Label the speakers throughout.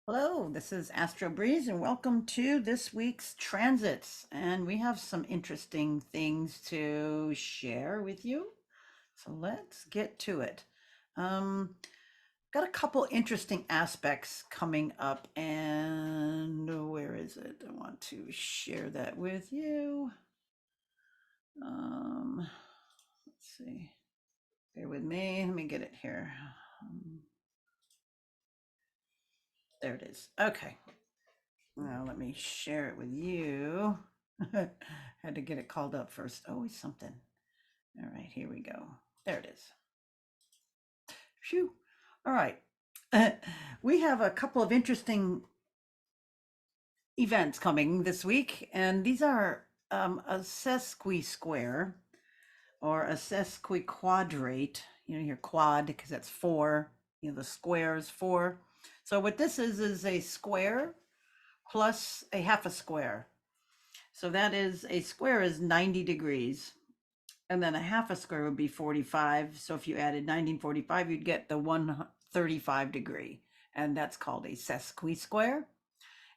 Speaker 1: Hello, this is Astro Breeze, and welcome to this week's transits. And we have some interesting things to share with you. So let's get to it. Um, got a couple interesting aspects coming up, and where is it? I want to share that with you. Let's see. Bear with me. Let me get it here. There it is. Okay. Now let me share it with you. Had to get it called up first. Always something. All right, here we go. There it is. Phew. All right. We have a couple of interesting events coming this week, and these are a sesqui-square or a sesquiquadrate. You know, your quad because that's four. You know, the square is four. So what this is a square plus a half a square. So that is a square is 90 degrees. And then a half a square would be 45. So if you added 1945, you'd get the 135 degree. And that's called a sesqui-square.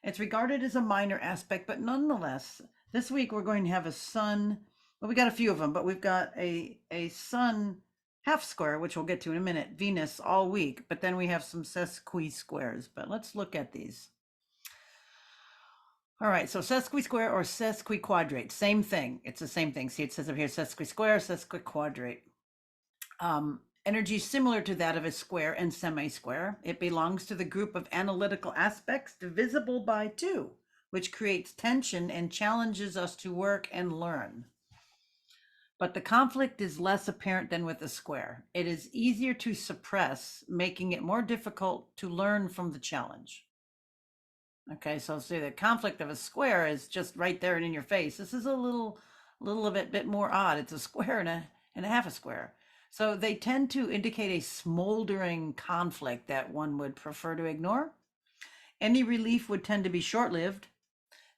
Speaker 1: It's regarded as a minor aspect, but nonetheless, this week we're going to have a sun. Well, we got a few of them, but we've got a sun half square, which we'll get to in a minute, Venus all week. But then we have some sesqui-squares. But let's look at these. All right, so sesqui-square or sesquiquadrate, same thing. It's the same thing. See, it says up here sesqui-square, sesquiquadrate. Energy similar to that of a square and semi-square. It belongs to the group of analytical aspects divisible by two, which creates tension and challenges us to work and learn. But the conflict is less apparent than with a square. It is easier to suppress, making it more difficult to learn from the challenge. Okay, so see the conflict of a square is just right there and in your face. This is a little bit more odd. It's a square and a half a square. So they tend to indicate a smoldering conflict that one would prefer to ignore. Any relief would tend to be short-lived.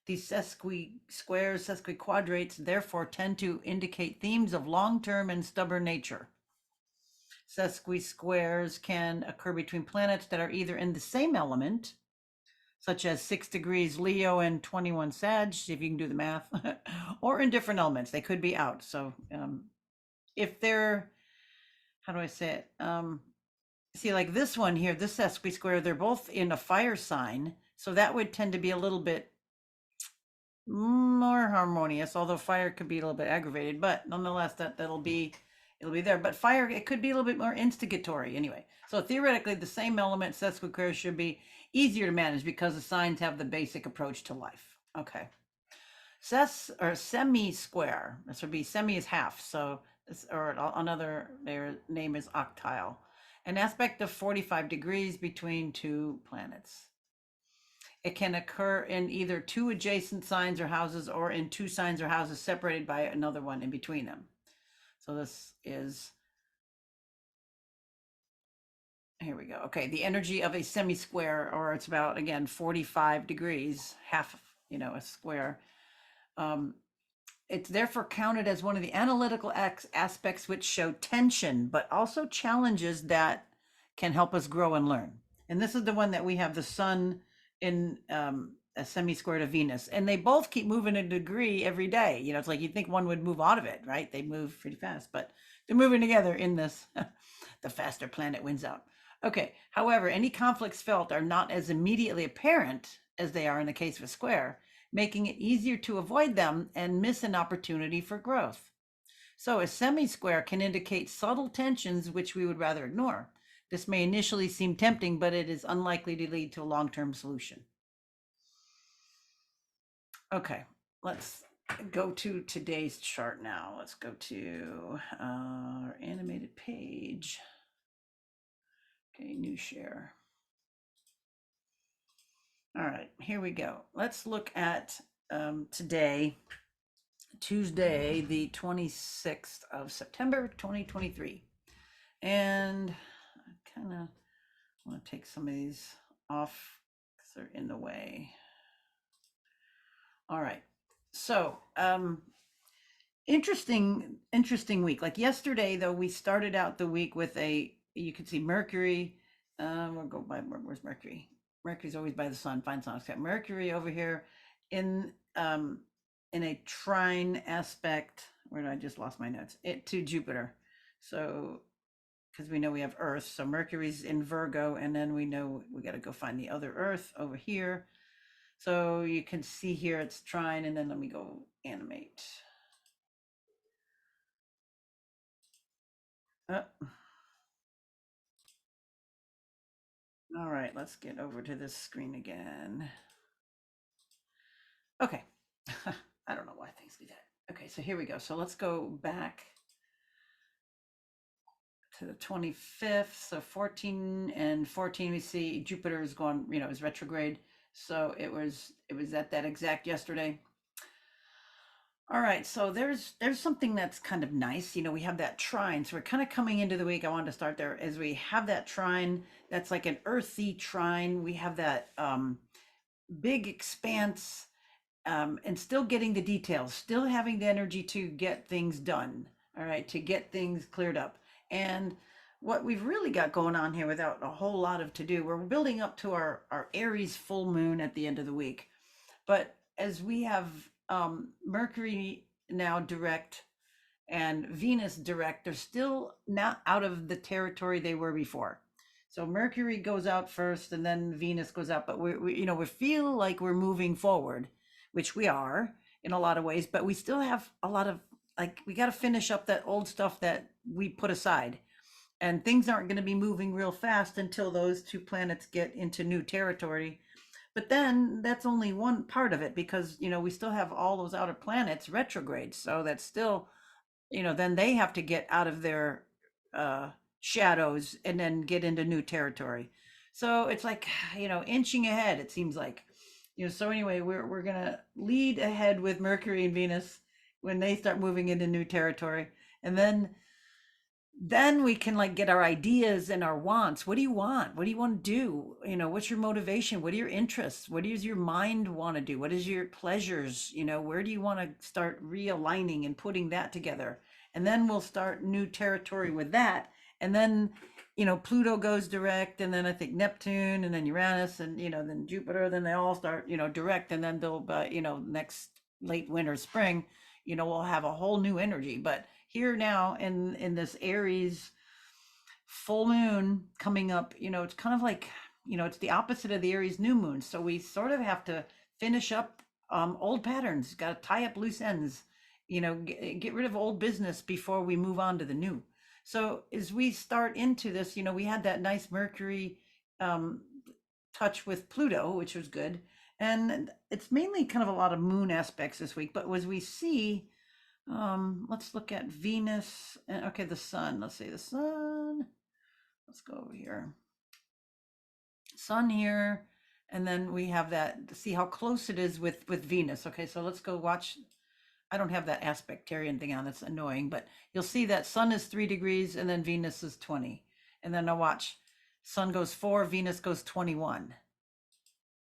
Speaker 1: These sesqui-squares, sesquiquadrates, therefore tend to indicate themes of long-term and stubborn nature. Sesqui-squares can occur between planets that are either in the same element, such as 6 degrees Leo and 21 Sag, see if you can do the math, or in different elements. They could be out. So if they're, how do I say it? See, like this one here, this sesqui-square, they're both in a fire sign. So that would tend to be a little bit more harmonious, although fire could be a little bit aggravated, but nonetheless, it'll be there. But fire, it could be a little bit more instigatory anyway. So theoretically, the same element sesquiquares should be easier to manage because the signs have the basic approach to life. Okay. Ses or semi-square. This would be semi is half. So this, or another, their name is octile. An aspect of 45 degrees between two planets. It can occur in either two adjacent signs or houses or in two signs or houses separated by another one in between them. So this is, here we go. Okay, the energy of a semi-square, or it's about, again, 45 degrees, half, a square. It's therefore counted as one of the analytical aspects which show tension, but also challenges that can help us grow and learn. And this is the one that we have the sun in a semi-square to Venus, and they both keep moving a degree every day. It's like you'd think one would move out of it, right? They move pretty fast, but they're moving together in this. The faster planet wins out. Okay. However, any conflicts felt are not as immediately apparent as they are in the case of a square, making it easier to avoid them and miss an opportunity for growth. So a semi-square can indicate subtle tensions which we would rather ignore. This may initially seem tempting, but it is unlikely to lead to a long-term solution. Okay, let's go to today's chart now. Let's go to our animated page. Okay, new share. All right, here we go. Let's look at today, Tuesday, the 26th of September, 2023. And I kind of want to take some of these off because they're in the way. All right. So, interesting week. Like yesterday, though, we started out the week with you can see Mercury. We'll go by, where's Mercury? Mercury's always by the sun. Fine song. Got Mercury over here in a trine aspect. Where did I just lost my notes? It to Jupiter. So because we know we have Earth, so Mercury's in Virgo, and then we know we got to go find the other Earth over here. So you can see here it's trine, and then let me go animate. Oh. All right, let's get over to this screen again. Okay. I don't know why things do that. Okay, so here we go. So let's go back to the 25th. So 14 and 14, we see Jupiter is going, is retrograde. So it was at that exact yesterday. All right, so there's something that's kind of nice. We have that trine. So we're kind of coming into the week. I wanted to start there as we have that trine. That's like an earthy trine. We have that big expanse, and still getting the details, still having the energy to get things done. All right, to get things cleared up. And what we've really got going on here without a whole lot of to do, we're building up to our Aries full moon at the end of the week. But as we have Mercury now direct and Venus direct, they're still not out of the territory they were before. So Mercury goes out first, and then Venus goes out. But we feel like we're moving forward, which we are in a lot of ways. But we still have a lot of, like, we got to finish up that old stuff that we put aside, and things aren't going to be moving real fast until those two planets get into new territory. But then that's only one part of it, because we still have all those outer planets retrograde. So that's still, then they have to get out of their uh, shadows and then get into new territory. So it's like, inching ahead, it seems like. So anyway, we're gonna lead ahead with Mercury and Venus when they start moving into new territory. And then we can like get our ideas and our wants. What do you want? What do you want to do? What's your motivation? What are your interests? What does your mind want to do? What is your pleasures? Where do you want to start realigning and putting that together? And then we'll start new territory with that. And then Pluto goes direct, and then I think Neptune, and then Uranus, and then Jupiter. Then they all start direct, and then they'll next late winter, spring, we'll have a whole new energy. But here now in this Aries full moon coming up, it's kind of like, it's the opposite of the Aries new moon. So we sort of have to finish up old patterns, got to tie up loose ends, get rid of old business before we move on to the new. So as we start into this, we had that nice Mercury um, touch with Pluto, which was good. And it's mainly kind of a lot of moon aspects this week. But as we see, let's look at Venus. And okay, the sun. Let's say the sun. Let's go over here. Sun here. And then we have that, see how close it is with Venus. Okay, so let's go watch. I don't have that aspectarian thing on. That's annoying, but you'll see that sun is 3 degrees and then Venus is 20. And then I'll watch. Sun goes 4, Venus goes 21.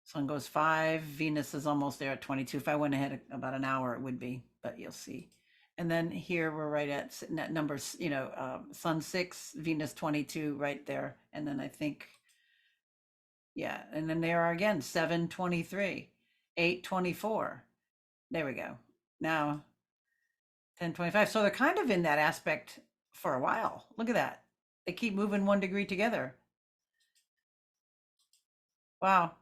Speaker 1: Sun goes 5, Venus is almost there at 22. If I went ahead about an hour, it would be, but you'll see. And then here we're right at numbers, Sun 6, Venus 22, right there. And then I think, yeah, and then there are again 7:23, 8:24. There we go. Now 10:25. So they're kind of in that aspect for a while. Look at that. They keep moving 1 degree together. Wow.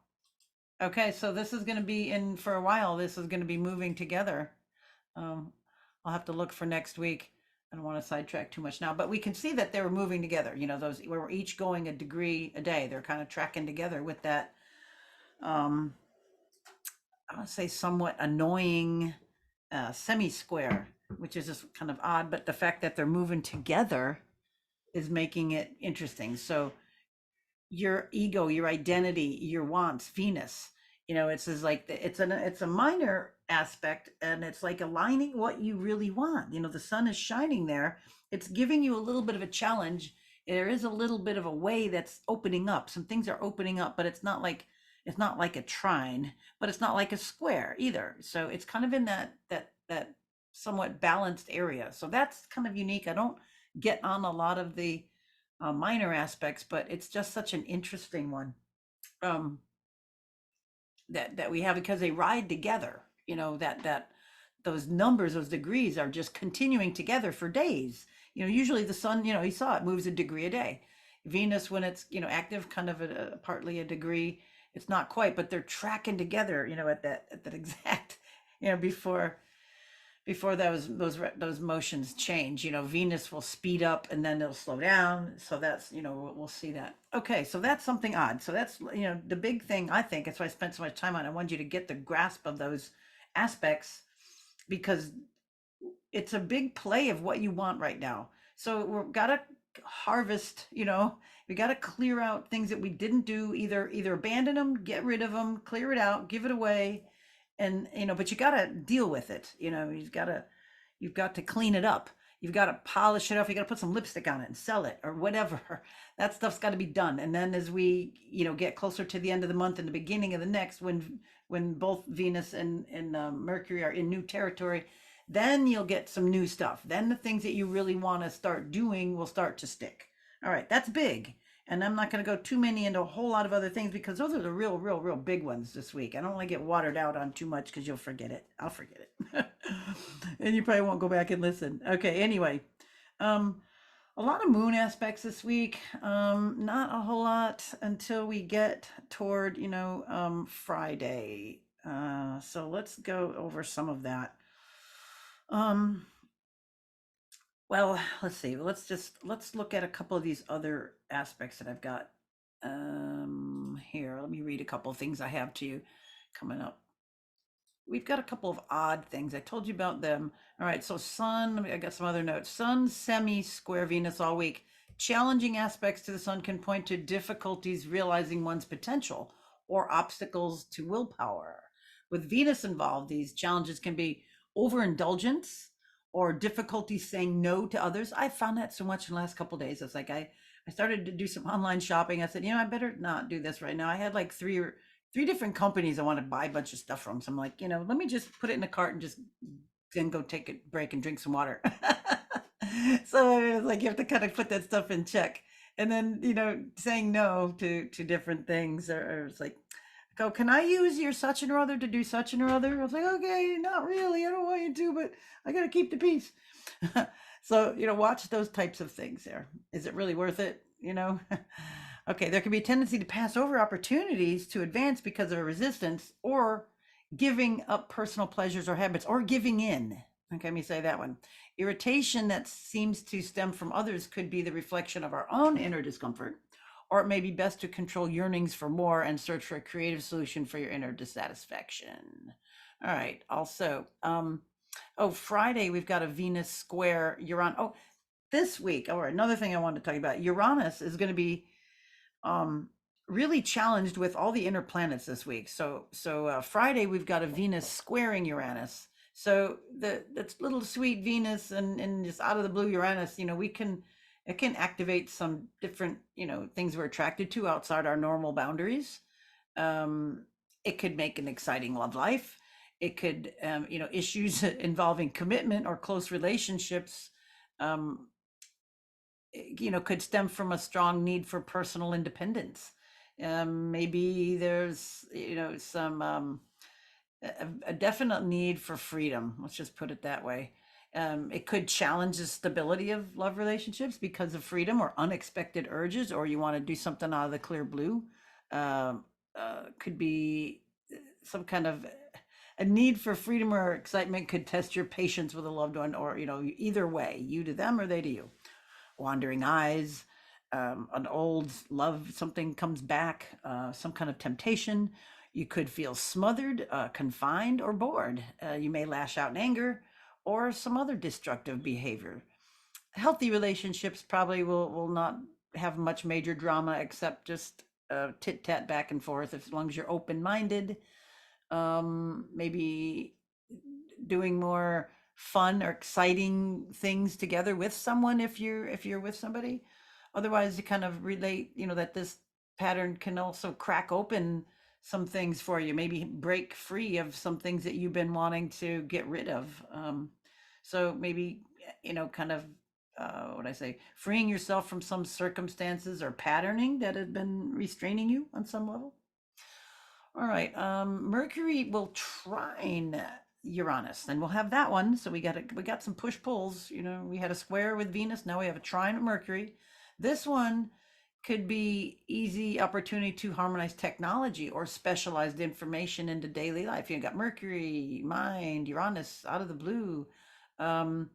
Speaker 1: Okay, so this is going to be in for a while. This is going to be moving together. Um, I'll have to look for next week. I don't want to sidetrack too much now, but we can see that they were moving together. Those where we're each going a degree a day. They're kind of tracking together with that. Um, I would say somewhat annoying semi-square, which is just kind of odd. But the fact that they're moving together is making it interesting. So your ego, your identity, your wants, Venus. It's as like it's a minor aspect, and it's like aligning what you really want. The sun is shining there. It's giving you a little bit of a challenge. There is a little bit of a way that's opening up. Some things are opening up, but it's not like a trine, but it's not like a square either. So it's kind of in that somewhat balanced area. So that's kind of unique. I don't get on a lot of the minor aspects, but it's just such an interesting one. Um, that we have because they ride together. That those numbers, those degrees are just continuing together for days. Usually the sun, you saw it moves a degree a day. Venus, when it's active, kind of partly a degree. It's not quite, but they're tracking together. At that exact, before those motions change. Venus will speed up and then it'll slow down. So that's, we'll see that. Okay, so that's something odd. So that's, the big thing, I think. That's why I spent so much time on it. I wanted you to get the grasp of those aspects, because it's a big play of what you want right now. So we've got to harvest, we got to clear out things that we didn't do. Either abandon them, get rid of them, clear it out, give it away. And but you got to deal with it. You've got to clean it up. You've got to polish it off. You got to put some lipstick on it and sell it or whatever. That stuff's got to be done. And then as we get closer to the end of the month and the beginning of the next, when both Venus and Mercury are in new territory, then you'll get some new stuff. Then the things that you really want to start doing will start to stick. All right, that's big. And I'm not going to go too many into a whole lot of other things, because those are the real, real, real big ones this week. I don't want to get watered out on too much, because you'll forget it. I'll forget it. And you probably won't go back and listen. Okay, anyway. Um, a lot of moon aspects this week. Not a whole lot until we get toward, Friday. So let's go over some of that. Um, well, let's see. Let's look at a couple of these other aspects that I've got here. Let me read a couple of things I have to you coming up. We've got a couple of odd things. I told you about them. All right, so Sun, I got some other notes. Sun semi-square Venus all week. Challenging aspects to the Sun can point to difficulties realizing one's potential or obstacles to willpower. With Venus involved, these challenges can be overindulgence or difficulty saying no to others. I found that so much in the last couple of days. It's like I started to do some online shopping. I said, I better not do this right now. I had like three different companies I want to buy a bunch of stuff from. So I'm like, let me just put it in a cart and just then go take a break and drink some water. So it's like you have to kind of put that stuff in check. And then, saying no to different things, or it's like, go, can I use your such and or other to do such and or other? I was like, okay, not really. I don't want you to, but I got to keep the peace. So, watch those types of things there. Is it really worth it? Okay, there can be a tendency to pass over opportunities to advance because of a resistance, or giving up personal pleasures or habits, or giving in. Okay, let me say that one. Irritation that seems to stem from others could be the reflection of our own inner discomfort, or it may be best to control yearnings for more and search for a creative solution for your inner dissatisfaction. All right. Also, Friday we've got a Venus square Uranus. Oh, this week, or another thing I wanted to tell you about, Uranus is going to be um really challenged with all the inner planets this week. So Friday we've got a Venus squaring Uranus. So that's little sweet Venus and just out of the blue Uranus, it can activate some different, things we're attracted to outside our normal boundaries. Um, it could make an exciting love life. It could, issues involving commitment or close relationships, um, could stem from a strong need for personal independence. Maybe there's, some a definite need for freedom. Let's just put it that way. It could challenge the stability of love relationships because of freedom or unexpected urges, or you want to do something out of the clear blue. Um, could be some kind of a need for freedom or excitement could test your patience with a loved one, or either way, you to them or they to you. Wandering eyes, an old love, something comes back, some kind of temptation. You could feel smothered, confined, or bored. You may lash out in anger or some other destructive behavior. Healthy relationships probably will not have much major drama, except just tit tat back and forth, as long as you're open minded. Maybe doing more fun or exciting things together with someone, if you're with somebody. Otherwise, you kind of relate, that this pattern can also crack open some things for you, maybe break free of some things that you've been wanting to get rid of. So maybe, kind of, what I say, freeing yourself from some circumstances or patterning that have been restraining you on some level. All right. Mercury will trine Uranus, and we'll have that one. So we got some push pulls. You know, we had a square with Venus. Now we have a trine with Mercury. This one could be easy opportunity to harmonize technology or specialized information into daily life. You got Mercury, mind, Uranus out of the blue. Um,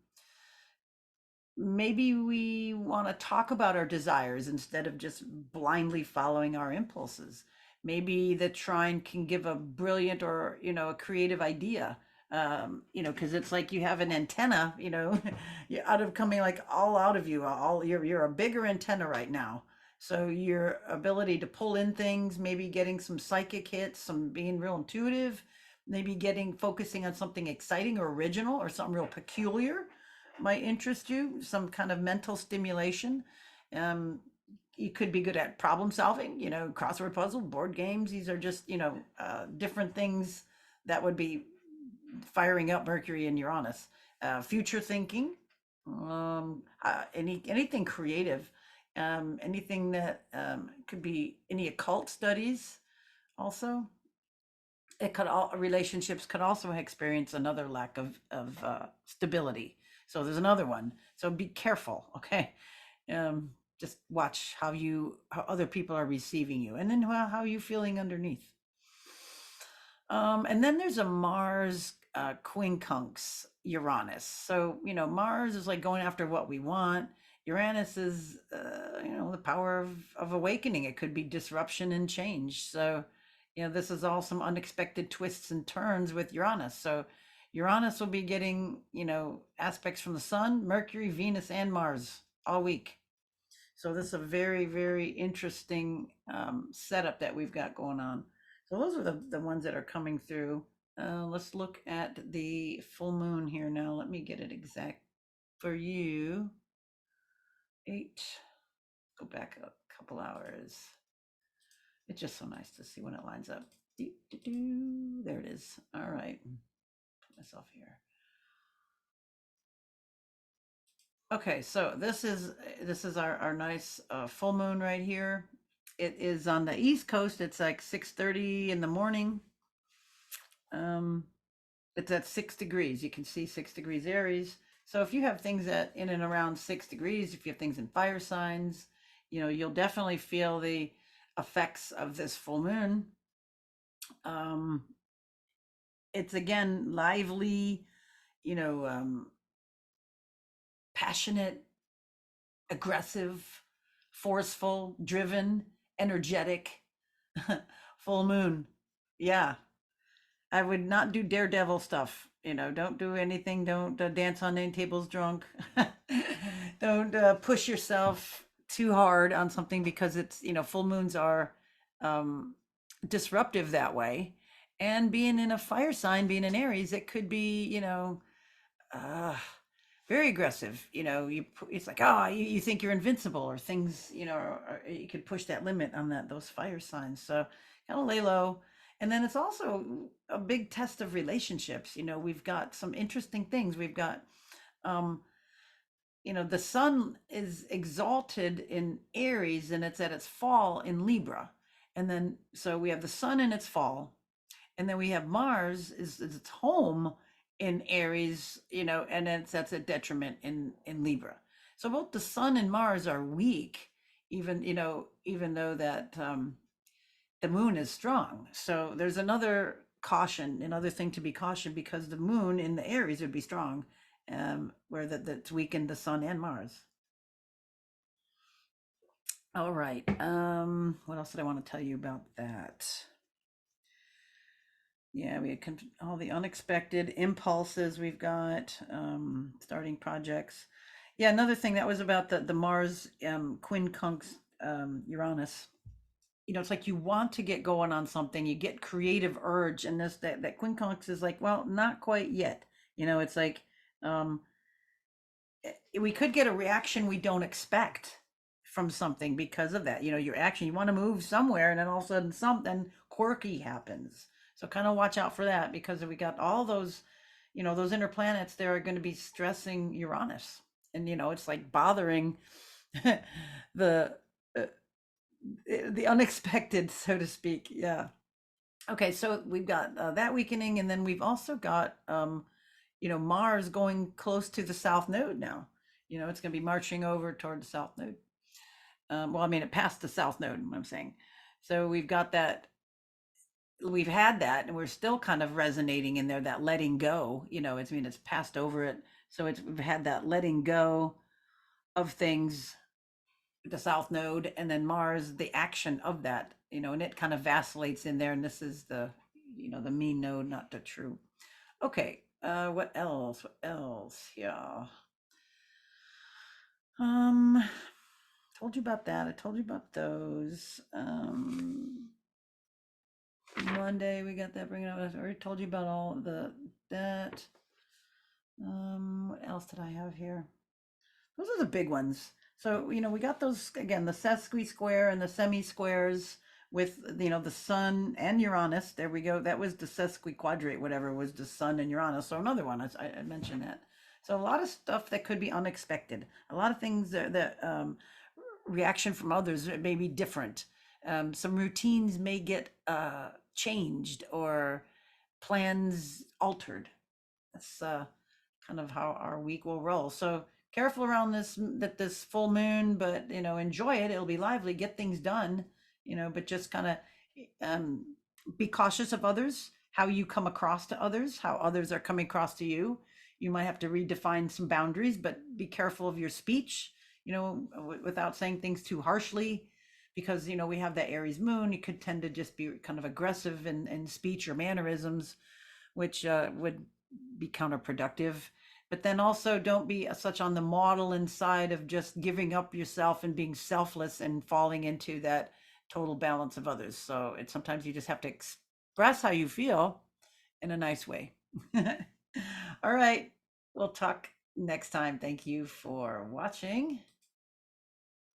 Speaker 1: Maybe we want to talk about our desires instead of just blindly following our impulses. Maybe the trine can give a brilliant or, you know, a creative idea. You know, because it's like you have an antenna, you know, you're out of coming like all out of you, all you're a bigger antenna right now. So your ability to pull in things, maybe getting some psychic hits, some being real intuitive, maybe getting focusing on something exciting or original or something real peculiar might interest you, some kind of mental stimulation. Um, you could be good at problem solving, you know, crossword puzzle, board games. These are just, you know, different things that would be firing up Mercury and Uranus. Future thinking, anything creative, anything that could be any occult studies also. It could all relationships could also experience another lack of stability. So there's another one. So be careful, okay? Um, just watch how other people are receiving you, and then how are you feeling underneath. And then there's a Mars quincunx Uranus. So, you know, Mars is like going after what we want. Uranus is, you know, the power of awakening. It could be disruption and change. So, you know, this is all some unexpected twists and turns with Uranus. So, Uranus will be getting, you know, aspects from the Sun, Mercury, Venus, and Mars all week. So this is a very, very interesting setup that we've got going on. So those are the ones that are coming through. Let's look at the full moon here now. Let me get it exact for you. 8, go back a couple hours. It's just so nice to see when it lines up. There it is. All right. Put myself here. Okay, so this is our nice full moon right here. It is on the East Coast. It's like 6:30 in the morning. Um, it's at 6 degrees. You can see 6 degrees Aries. So if you have things at in and around 6 degrees, if you have things in fire signs, you know, you'll definitely feel the effects of this full moon. Um, it's again lively, you know, passionate, aggressive, forceful, driven, energetic. Full moon. Yeah. I would not do daredevil stuff. You know, don't do anything. Don't dance on any tables drunk. Don't push yourself too hard on something because it's, you know, full moons are um, disruptive that way. And being in a fire sign, being an Aries, it could be, you know, uh, very aggressive. You know, it's like, oh, you think you're invincible or things, you know, or you could push that limit on those fire signs. So kind of lay low. And then it's also a big test of relationships. You know, we've got some interesting things. We've got, um, you know, the sun is exalted in Aries and it's at its fall in Libra. And then, so we have the sun in its fall, and then we have Mars is its home in Aries, you know, and that's a detriment in Libra. So both the Sun and Mars are weak, even, you know, even though that the Moon is strong. So there's another caution, another thing to be cautioned, because the Moon in the Aries would be strong, where that's weakened the Sun and Mars. All right. What else did I want to tell you about that? Yeah, we had all the unexpected impulses we've got, starting projects. Yeah, another thing that was about the Mars quincunx Uranus. You know, it's like you want to get going on something, you get creative urge, and that quincunx is like, well, not quite yet. You know, it's like um, we could get a reaction we don't expect from something because of that. You know, your action, you want to move somewhere, and then all of a sudden something quirky happens. So kind of watch out for that, because we got all those, you know, those inner planets, they're going to be stressing Uranus, and you know, it's like bothering the uh, the unexpected, so to speak. Yeah. Okay, so we've got that weakening, and then we've also got, Mars going close to the South Node now. It's going to be marching over toward the South Node. Well, I mean, it passed the South Node, what I'm saying. So we've got that, we've had that, and we're still kind of resonating in there, that letting go. It's passed over it. So we've had that letting go of things, the South Node, and then Mars, the action of that, and it kind of vacillates in there. And this is the mean node, not the true. Okay. What else? What else? Yeah. Um, told you about that. I told you about those. Monday we got that bringing up. I already told you about all that. What else did I have here? Those are the big ones. So, we got those again, the sesqui square and the semi squares with, the sun and Uranus. There we go. That was the sesqui quadrate, whatever was the sun and Uranus. So another one, I mentioned that. So a lot of stuff that could be unexpected. A lot of things that reaction from others may be different. Some routines may get changed or plans altered. That's kind of how our week will roll. So careful around this full moon, but enjoy it. It'll be lively. Get things done. But just kind of um, be cautious of others, how you come across to others, how others are coming across to you. You might have to redefine some boundaries, but be careful of your speech. Without saying things too harshly, because we have that Aries moon. You could tend to just be kind of aggressive in speech or mannerisms, which would be counterproductive. But then also don't be such on the maudlin side of just giving up yourself and being selfless and falling into that total balance of others. So it's sometimes you just have to express how you feel in a nice way. All right. We'll talk next time. Thank you for watching.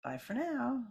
Speaker 1: Bye for now.